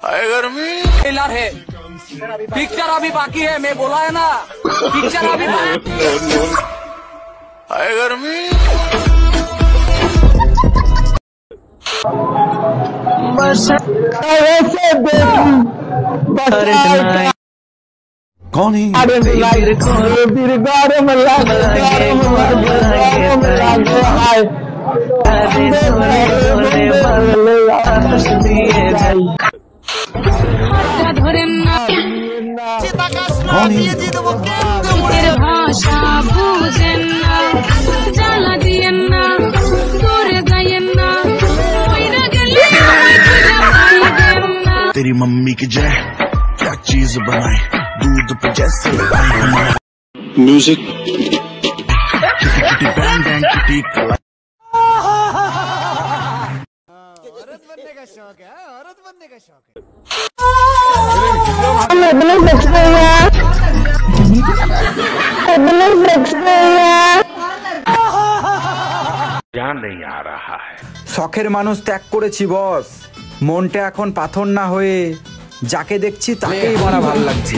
Trailer है, picture अभी बाकी है, मैं बोला है ना, पिक्चर अभी कौन है? ভাষা বুঝেন না, জ্বালা দিয়েন না, দূরে যাইয়েন না, কইরা গেলে পাইবেন না। तेरी मम्मी की जय क्या चीज बनाए दूध पे जैसे music kitty bang bang kitty औरत बनने का शौक है, औरत बनने का शौक है। ध्यान नहीं आ रहा है। শখের মানুষ ত্যাগ করেছি বস, মনটা এখন পাথর না হয়ে যাকে দেখছি তাকেই বড় ভালো লাগছে।